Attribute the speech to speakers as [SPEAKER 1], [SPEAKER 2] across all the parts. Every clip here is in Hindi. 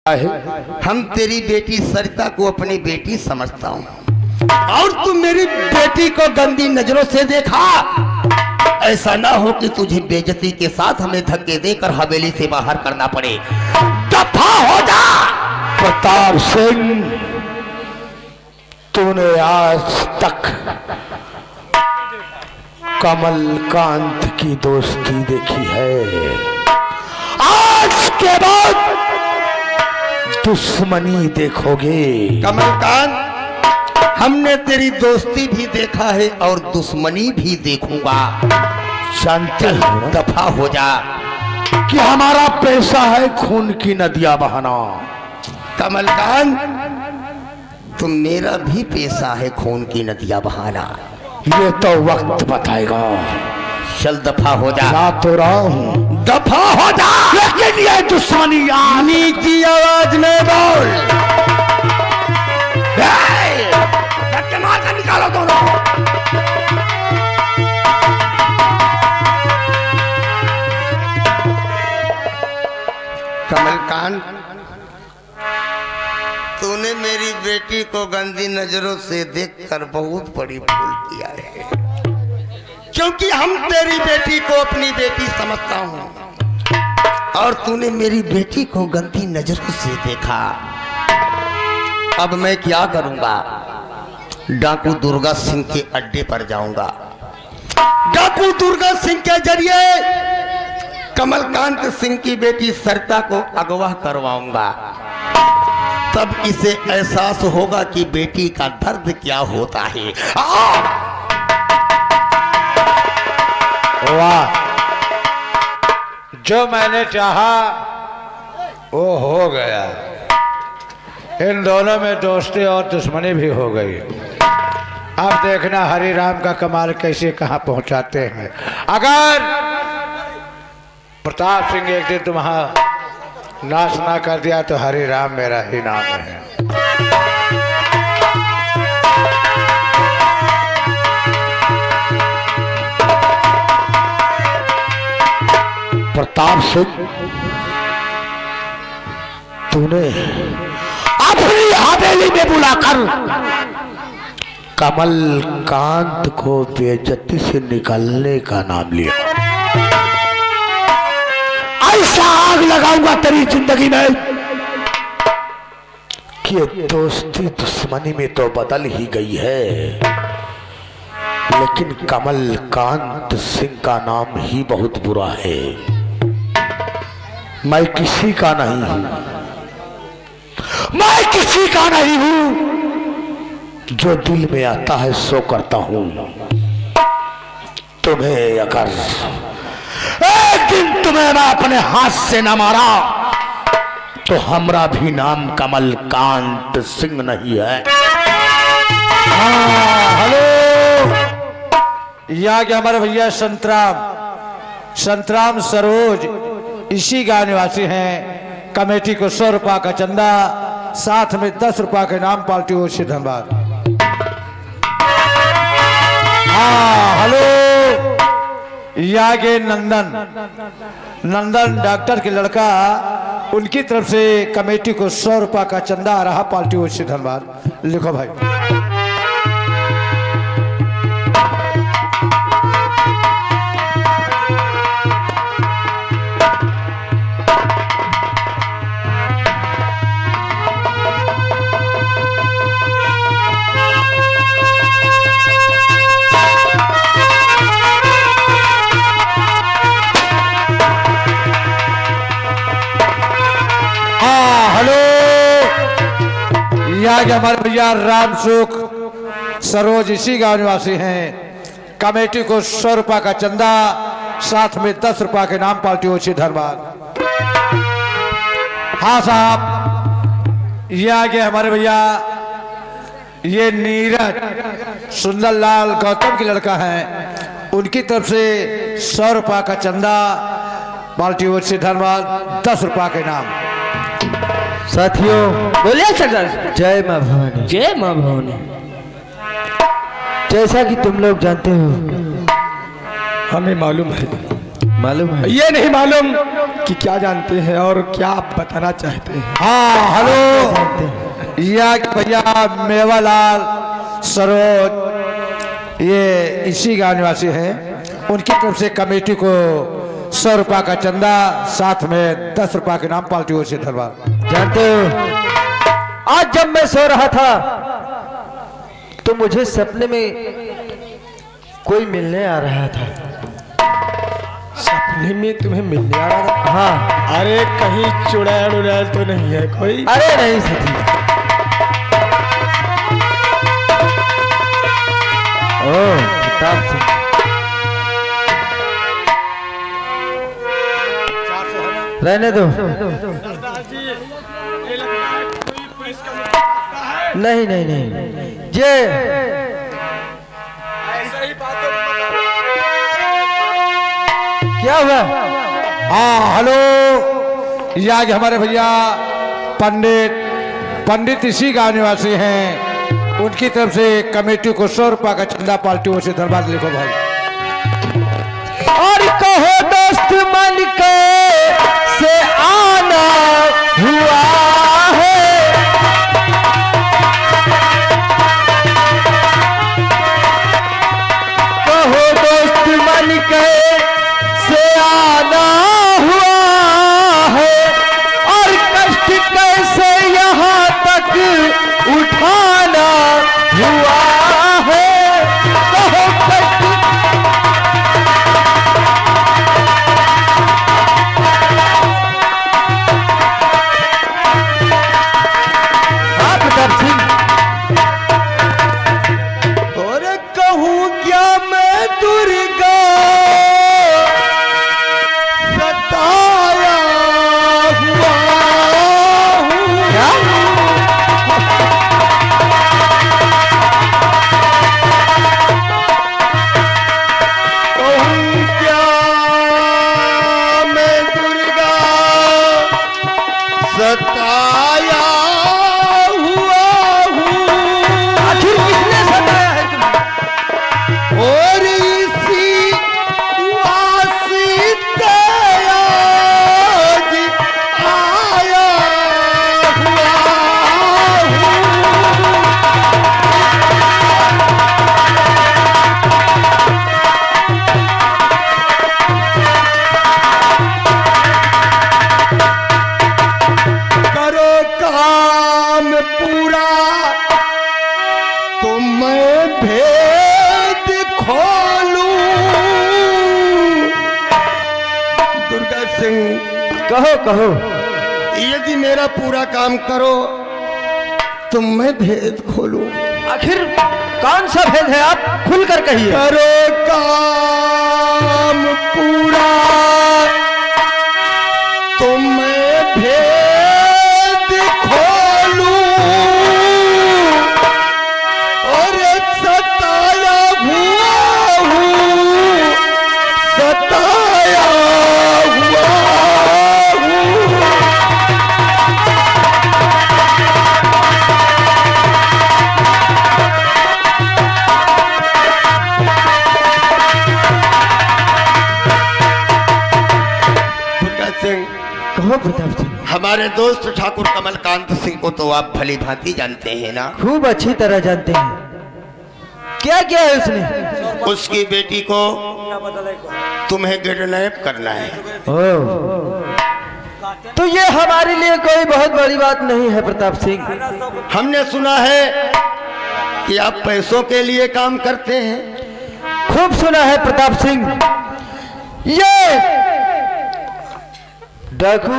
[SPEAKER 1] हम तेरी बेटी सरिता को अपनी बेटी समझता हूँ और तू मेरी बेटी को गंदी नजरों से देखा। ऐसा ना हो कि तुझे बेइज्जती के साथ हमें धक्के देकर हवेली से बाहर करना पड़े। दफा हो जा।
[SPEAKER 2] प्रताप सिंह, तूने आज तक कमलकांत की दोस्ती देखी है, आज के बाद दुश्मनी देखोगे।
[SPEAKER 1] कमलकांत, हमने तेरी दोस्ती भी देखा है और दुश्मनी भी देखूंगा।
[SPEAKER 2] जानते हो
[SPEAKER 1] दफा हो जा
[SPEAKER 2] कि हमारा पैसा है खून की नदियां बहाना।
[SPEAKER 1] कमलकांत, तुम मेरा भी पेशा है खून की नदियां बहाना।
[SPEAKER 2] ये तो वक्त बताएगा।
[SPEAKER 1] चल दफा हो जा।
[SPEAKER 2] जा तो रहा हूं,
[SPEAKER 1] दफा हो जा।
[SPEAKER 2] लेकिन ये दुश्मनी याद
[SPEAKER 1] नीची आवाज में बोल। धक्के मार कर निकालो दोनों। कमलकांत, तूने मेरी बेटी को गंदी नजरों से देखकर बहुत बड़ी भूल किया है, क्योंकि हम तेरी बेटी को अपनी बेटी समझता हूं और तूने मेरी बेटी को गंदी नजरों से देखा। अब मैं क्या करूंगा? डाकू दुर्गा सिंह के अड्डे पर जाऊंगा। डाकू दुर्गा सिंह के जरिए कमलकांत सिंह की बेटी सरिता को अगवा करवाऊंगा। तब इसे एहसास होगा कि बेटी का दर्द क्या होता है।
[SPEAKER 2] वाह, जो मैंने चाहा वो हो गया। इन दोनों में दोस्ती और दुश्मनी भी हो गई। अब देखना हरि राम का कमाल कैसे कहां पहुंचाते हैं। अगर प्रताप सिंह एक दिन तुम्हारा नाश ना कर दिया तो हरि राम मेरा ही नाम है। प्रताप सिंह, तूने अपनी हवेली में बुलाकर कमलकांत को बेइज्जती से निकलने का नाम लिया। ऐसा आग लगाऊंगा तेरी जिंदगी में कि दोस्ती दुश्मनी में तो बदल ही गई है, लेकिन कमलकांत सिंह का नाम ही बहुत बुरा है। मैं किसी का नहीं हूं, मैं किसी का नहीं हूं। जो दिल में आता है सो करता हूं। तुम्हें अगर एक दिन तुम्हें मैं अपने हाथ से न मारा तो हमारा भी नाम कमलकांत सिंह नहीं है।
[SPEAKER 3] हेलो, यहाँ के हमारे भैया संतराम सरोज इसी गांव निवासी हैं। कमेटी को 100 रुपया का चंदा, साथ में 10 रुपया के नाम पार्टी ओर से धन्यवाद। हाँ हेलो, यहाँ के नंदन डॉक्टर के लड़का, उनकी तरफ से कमेटी को 100 रुपया का चंदा आ रहा, पार्टी ओर से धन्यवाद। लिखो भाई। यहाँ के हमारे भैया राम सुख सरोज इसी गांव निवासी हैं। कमेटी को 100 रुपया का चंदा, साथ में 10 रुपया के नाम पार्टी ओर से धन्यवाद। हाँ साहब, ये आगे हमारे भैया ये नीरज सुंदरलाल गौतम के लड़का है, उनकी तरफ से 100 रुपया का चंदा, पार्टी ओर से धन्यवाद, 10 रुपया के नाम।
[SPEAKER 4] साथियों
[SPEAKER 5] बोलिए सरदार।
[SPEAKER 4] जय माँ भवानी।
[SPEAKER 5] जय माँ भवानी।
[SPEAKER 4] जैसा कि तुम लोग जानते हो, हमें मालूम है मालूम है।
[SPEAKER 3] ये नहीं मालूम
[SPEAKER 6] कि क्या जानते हैं और क्या आप बताना चाहते हैं?
[SPEAKER 3] हाँ हेलो, या भैया मेवालाल सरोज ये इसी गांव निवासी हैं। उनकी तरफ से कमेटी को 100 रुपया का चंदा, साथ में 10 रुपया के नाम पार्टी ओर से धन्यवाद।
[SPEAKER 4] जानते हो, आज जब मैं सो रहा था तो मुझे सपने में कोई मिलने आ रहा था।
[SPEAKER 6] सपने में तुम्हें मिलने आ रहा था?
[SPEAKER 4] हाँ।
[SPEAKER 6] अरे कहीं चुड़ैल उड़ैल तो नहीं है कोई?
[SPEAKER 4] अरे नहीं सती। ओह प्रताप सिंह, रहने दो। नहीं नहीं नहीं, ये क्या हुआ?
[SPEAKER 3] हाँ हेलो, या हमारे भैया पंडित इसी गांव निवासी हैं। उनकी तरफ से कमेटी को 100 रुपया का चंदा पार्टी ओर से धन्यवाद। लिखो भाई।
[SPEAKER 4] और कहो दोस्त मन के से आना हुआ है, कहो दोस्त मन के से आना हुआ है, और कष्ट कैसे यहाँ तक उठाना हुआ है, कहो कष्ट। हाँ प्रताप सिंह,
[SPEAKER 1] और कहूँ क्या मैं दुर्गा सताया हुआ हूँ।
[SPEAKER 4] क्या?
[SPEAKER 1] कहूँ क्या मैं दुर्गा सताया हुआ हूँ।
[SPEAKER 4] आखिर किसने सताया है तुम्हें?
[SPEAKER 1] और इसी वास्ते आज आया हुआ हूँ। करो काम पूरा तो मैं भेद खोलूं। दुर्गा सिंह,
[SPEAKER 4] कहो कहो।
[SPEAKER 1] यदि मेरा पूरा काम करो तो मैं भेद खोलूं।
[SPEAKER 4] आखिर कौन सा भेद है, आप खुलकर कहिए।
[SPEAKER 1] करो काम पूरा तो मैं भेद खोलूं। और सताया हुआ हूँ, सताया हुआ हूँ। दुर्गा सिंह,
[SPEAKER 4] कहो प्रताप सिंह।
[SPEAKER 1] हमारे दोस्त ठाकुर कमलकांत सिंह को तो आप भली भांति जानते हैं ना।
[SPEAKER 4] खूब अच्छी तरह जानते हैं। क्या किया है उसने?
[SPEAKER 1] उसकी बेटी को तुम्हें किडनैप करना है।
[SPEAKER 4] ओह, तो ये हमारे लिए कोई बहुत बड़ी बात नहीं है प्रताप सिंह।
[SPEAKER 1] हमने सुना है कि आप पैसों के लिए काम करते हैं।
[SPEAKER 4] खूब सुना है प्रताप सिंह। ये डाकू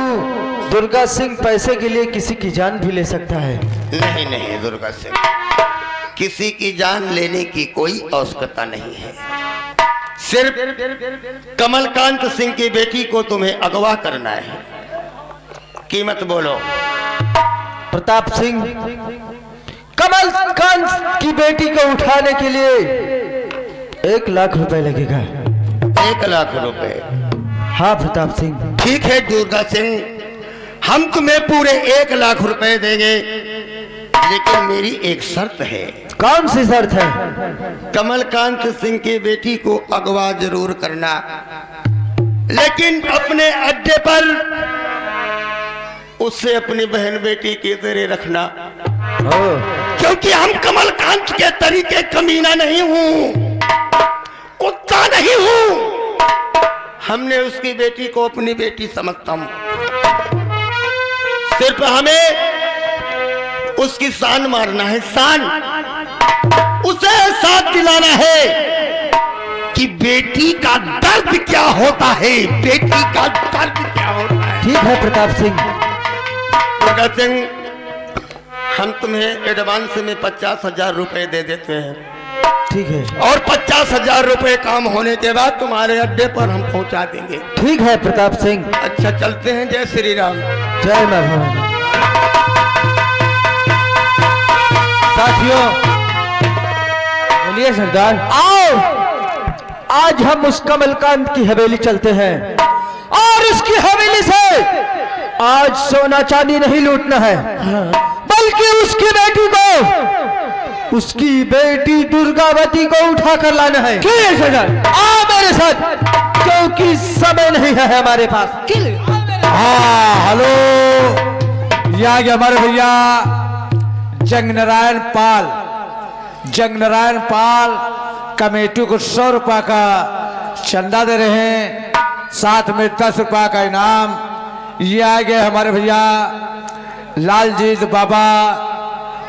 [SPEAKER 4] दुर्गा सिंह पैसे के लिए किसी की जान भी ले सकता है।
[SPEAKER 1] नहीं नहीं दुर्गा सिंह, किसी की जान लेने की कोई आवश्यकता नहीं है। सिर्फ कमलकांत सिंह की बेटी को तुम्हें अगवा करना है। कीमत बोलो।
[SPEAKER 4] प्रताप सिंह, कमलकांत की बेटी को उठाने के लिए 1 लाख रुपए लगेगा।
[SPEAKER 1] 1 लाख रुपए?
[SPEAKER 4] हाँ प्रताप सिंह।
[SPEAKER 1] ठीक है दुर्गा सिंह, हम तुम्हें पूरे 1 लाख रुपए देंगे, लेकिन मेरी एक शर्त है।
[SPEAKER 4] कौन सी शर्त है?
[SPEAKER 1] कमलकांत सिंह की बेटी को अगवा जरूर करना। लेकिन अपने अड्डे पर उसे अपनी बहन बेटी की तरह रखना, क्योंकि हम कमलकांत के तरीके कमीना नहीं हूं, कुत्ता नहीं हूं। हमने उसकी बेटी को अपनी बेटी समझता हूं। सिर्फ हमें उसकी शान मारना है, शान। उसे साथ दिलाना है कि बेटी का दर्द क्या होता है, बेटी का दर्द क्या होता है।
[SPEAKER 4] ठीक है प्रताप सिंह।
[SPEAKER 1] प्रताप सिंह, हम तुम्हें एडवांस में 50,000 रुपए दे देते हैं।
[SPEAKER 4] ठीक है।
[SPEAKER 1] और 50,000 रुपए काम होने के बाद तुम्हारे अड्डे पर हम पहुंचा देंगे।
[SPEAKER 4] ठीक है प्रताप सिंह।
[SPEAKER 1] अच्छा, चलते हैं। जय श्री राम।
[SPEAKER 4] जय मां भवानी।
[SPEAKER 5] साथियों, बोलिए सरदार।
[SPEAKER 4] आओ, आज हम उस कमलकांत की हवेली चलते हैं और उसकी हवेली से आज सोना चांदी नहीं लूटना है, बल्कि उसकी बेटी को, उसकी बेटी दुर्गावती को उठा कर लाना है।
[SPEAKER 5] क्यों है सरदार?
[SPEAKER 4] आओ मेरे साथ, क्योंकि समय नहीं है हमारे पास।
[SPEAKER 3] हाँ, हेलो, यहाँ के हमारे भैया जंग नारायण पाल कमेटी को 100 रुपया का चंदा दे रहे हैं, साथ में 10 रुपया का इनाम। ये आ गए हमारे भैया लालजीत बाबा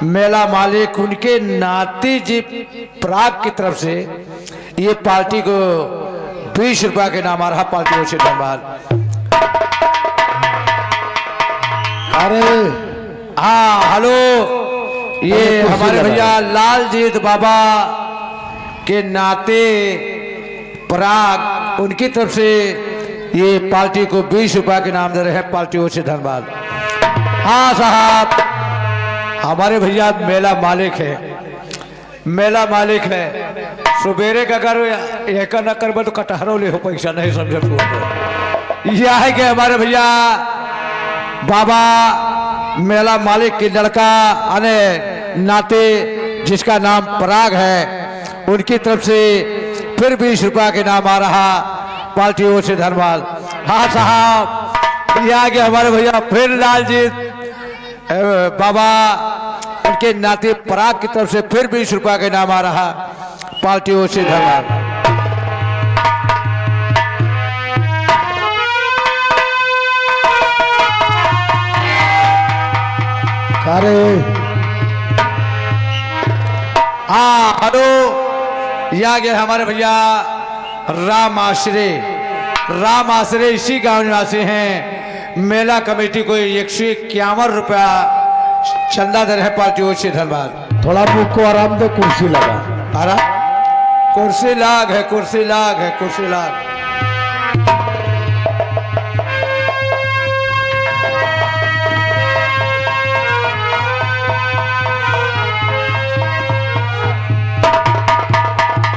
[SPEAKER 3] मेला मालिक, उनके नाती जी प्राग की तरफ से ये पार्टी को 20 रुपया के इनाम आ रहा। पार्टी से धन्यवाद।
[SPEAKER 2] अरे
[SPEAKER 3] हाँ, हेलो, ये हमारे भैया लालजीत बाबा के नाते प्राग, उनकी तरफ से ये पार्टी को 20 रुपया के नाम दे रहे हैं। पार्टियों से धन्यवाद। हाँ साहब, हमारे भैया मेला मालिक है। सुबेरे का अगर एक न करबे तो कटहरों ले हो, पैसा नहीं समझे तो। यह है कि हमारे भैया बाबा मेला मालिक की लड़का आने नाते जिसका नाम पराग है, उनकी तरफ से फिर 20 रुपया के नाम आ रहा। पार्टियों से धन्यवाद। हाँ साहब, ये आगे हमारे भैया फिर लालजीत बाबा, उनके नाते पराग की तरफ से फिर 20 रुपया के नाम आ रहा। पार्टियों से धन्यवाद। हाँ, हेलो, यहाँ गए हमारे भैया राम आश्रय इसी गांव निवासी हैं। मेला कमेटी को 151 रुपया चंदा दे रहे। पार्टियों से धन्यवाद।
[SPEAKER 2] थोड़ा मुख को आराम दे, कुर्सी लगा।
[SPEAKER 3] अरे कुर्सी लाग है।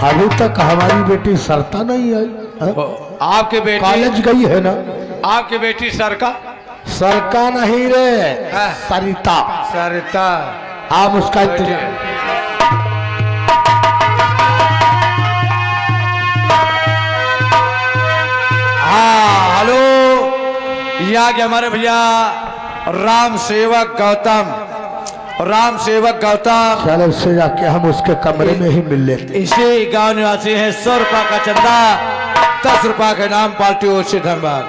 [SPEAKER 2] अभी तक हमारी बेटी सरता नहीं आई है?
[SPEAKER 3] आपके बेटी
[SPEAKER 2] कॉलेज गई है ना?
[SPEAKER 3] आपकी बेटी
[SPEAKER 2] सरका नहीं रे, सरिता। आप उसका इंतजार।
[SPEAKER 3] हाँ, हेलो, यहाँ के हमारे भैया राम सेवक गौतम,
[SPEAKER 2] चलो उससे जाके हम उसके कमरे में ही मिल लेते।
[SPEAKER 3] इसी गांव निवासी हैं। 100 रुपया का चंदा, 10 रुपया के नाम। पार्टियों से धन्यवाद।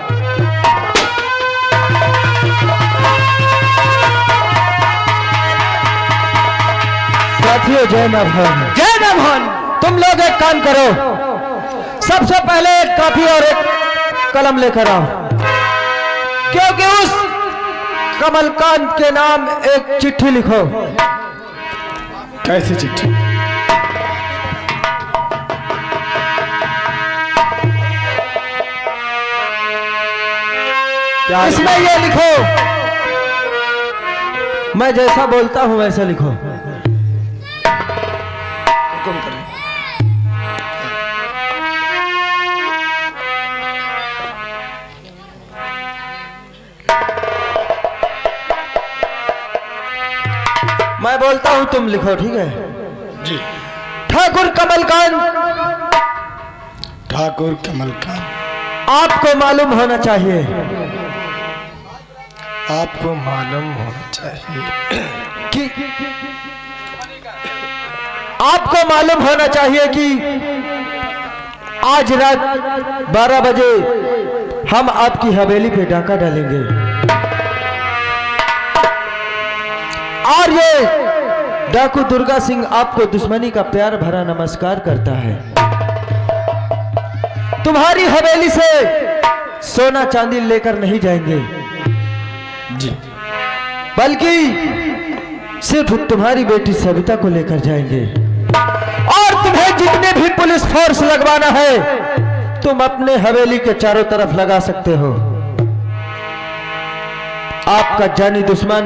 [SPEAKER 4] साथियों, जय मां भवानी। तुम लोग एक काम करो, सबसे पहले एक कॉपी और एक कलम लेकर आओ, क्योंकि उस कमलकांत के नाम एक चिट्ठी लिखो।
[SPEAKER 6] कैसी चिट्ठी?
[SPEAKER 4] इसमें ये लिखो, मैं जैसा बोलता हूं वैसा लिखो। मैं बोलता हूं, तुम लिखो, ठीक है?
[SPEAKER 6] जी।
[SPEAKER 4] ठाकुर कमलकांत, आपको मालूम होना चाहिए,
[SPEAKER 6] आपको मालूम होना चाहिए
[SPEAKER 4] कि आपको मालूम होना चाहिए कि आज रात 12 बजे हम आपकी हवेली पे डाका डालेंगे और ये डाकू दुर्गा सिंह आपको दुश्मनी का प्यार भरा नमस्कार करता है। तुम्हारी हवेली से सोना चांदी लेकर नहीं जाएंगे
[SPEAKER 6] जी।
[SPEAKER 4] बल्कि सिर्फ तुम्हारी बेटी सविता को लेकर जाएंगे और तुम्हें जितने भी पुलिस फोर्स लगवाना है तुम अपने हवेली के चारों तरफ लगा सकते हो। आपका जानी दुश्मन,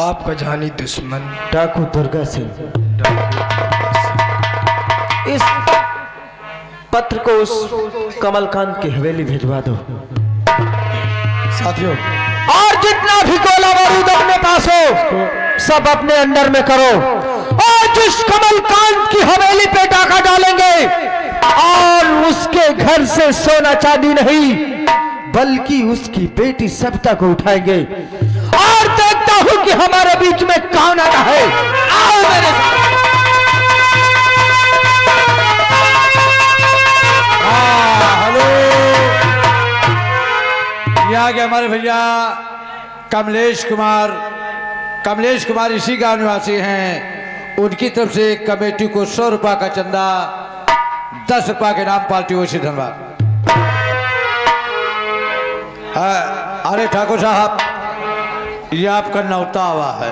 [SPEAKER 6] आपका जानी दुश्मन
[SPEAKER 4] डाकू दुर्गा सिंह। इस पत्र को उस कमलकांत की हवेली भिजवा दो
[SPEAKER 6] साथियों।
[SPEAKER 4] और जितना भी गोला बारूद अपने पास हो सब अपने अंडर में करो और जिस कमलकांत की हवेली पे डाका डालेंगे और उसके घर से सोना चांदी नहीं बल्कि उसकी बेटी सविता को उठाएंगे और देखता हूं कि हमारे बीच में कौन आता है। आओ मेरे साथ।
[SPEAKER 3] हेलो, ये आ गए हमारे भैया कमलेश कुमार इसी गांव निवासी हैं। उनकी तरफ से कमेटी को 100 रुपये का चंदा, 10 रुपये के नाम पार्टी ओसी धन्यवाद। अरे ठाकुर साहब, ये आपका न्योता हुआ है।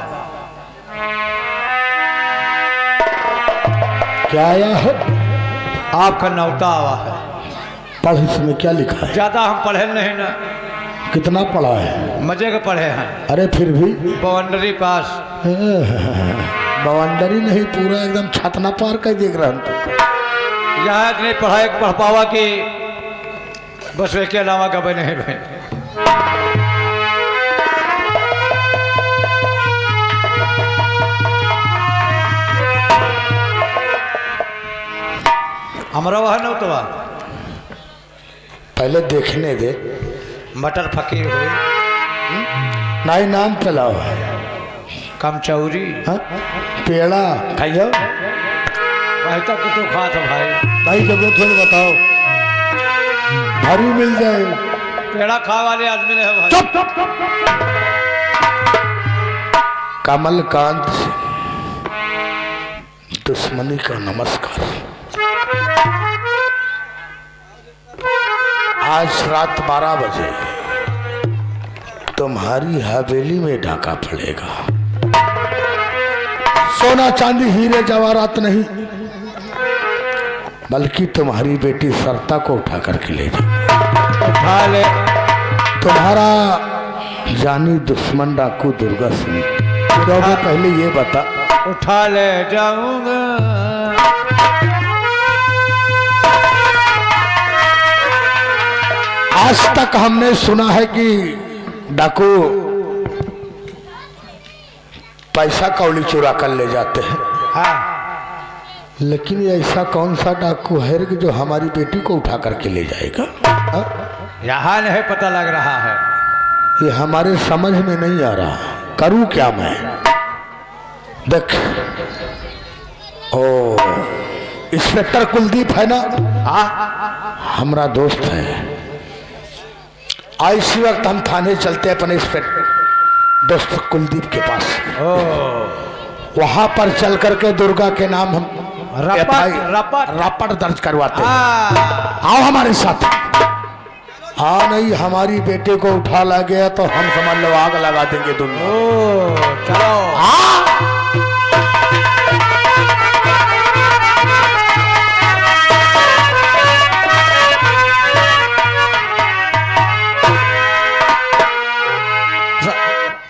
[SPEAKER 2] क्या आया है?
[SPEAKER 3] आपका न्योता हुआ है।
[SPEAKER 2] पढ़, इसमें क्या लिखा है?
[SPEAKER 3] ज्यादा हम पढ़े नहीं ना,
[SPEAKER 2] कितना पढ़ा है?
[SPEAKER 3] मजे के पढ़े हैं।
[SPEAKER 2] अरे फिर भी
[SPEAKER 3] बाउंड्री पास।
[SPEAKER 2] बाउंड्री नहीं, पूरा एकदम छातना पार कर देख रहा हूं।
[SPEAKER 3] यहाँ इतनी पढ़ाई पढ़ पावा कि बस वे के अलावा कभी नहीं भाई। हमारा वह न तो
[SPEAKER 2] पहले देखने दे।
[SPEAKER 3] मटर फकीर हुई,
[SPEAKER 2] नहीं नाम चलाओ।
[SPEAKER 3] कमचौरी,
[SPEAKER 2] हाँ? पेड़ा खाइयो
[SPEAKER 3] वही तक तो खा था भाई।
[SPEAKER 2] भाई जरूरत हो बताओ, भारी मिल जाए।
[SPEAKER 3] पेड़ा खा वाले आदमी ने भाई।
[SPEAKER 2] चुप। कमलकांत से दुश्मनी का नमस्कार। आज रात 12 बजे तुम्हारी हवेली में डाका पड़ेगा। सोना चांदी हीरे जवाहरात नहीं बल्कि तुम्हारी बेटी सरिता को उठा करके ले जाओ।
[SPEAKER 3] उठा ले।
[SPEAKER 2] तुम्हारा जानी दुश्मन डाकू दुर्गा सिंह, तो पहले ये बता।
[SPEAKER 3] उठा ले जाऊंगा।
[SPEAKER 2] आज तक हमने सुना है कि डाकू पैसा कौड़ी चुरा कर ले जाते हैं।
[SPEAKER 3] हाँ।
[SPEAKER 2] लेकिन ऐसा कौन सा डाकू है कि जो हमारी बेटी को उठा करके ले जाएगा?
[SPEAKER 3] यहाँ नहीं पता लग रहा है।
[SPEAKER 2] ये हमारे समझ में नहीं आ रहा। करूं क्या मैं? देख, ओ इंस्पेक्टर कुलदीप है ना? हाँ, हमारा दोस्त है। आज इसी वक्त हम थाने चलते हैं अपने इंस्पेक्टर दोस्त कुलदीप के पास। वहां पर चल करके दुर्गा के नाम हम रपट दर्ज करवाते हैं। आओ हमारे साथ। हाँ, नहीं हमारी बेटे को उठा ला गया तो हम समझ लो आग लगा देंगे दुनिया।
[SPEAKER 3] चलो।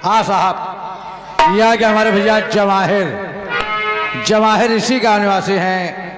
[SPEAKER 3] हाँ साहब, ये आ गया हमारे भैया जवाहिर इसी गांव निवासी हैं।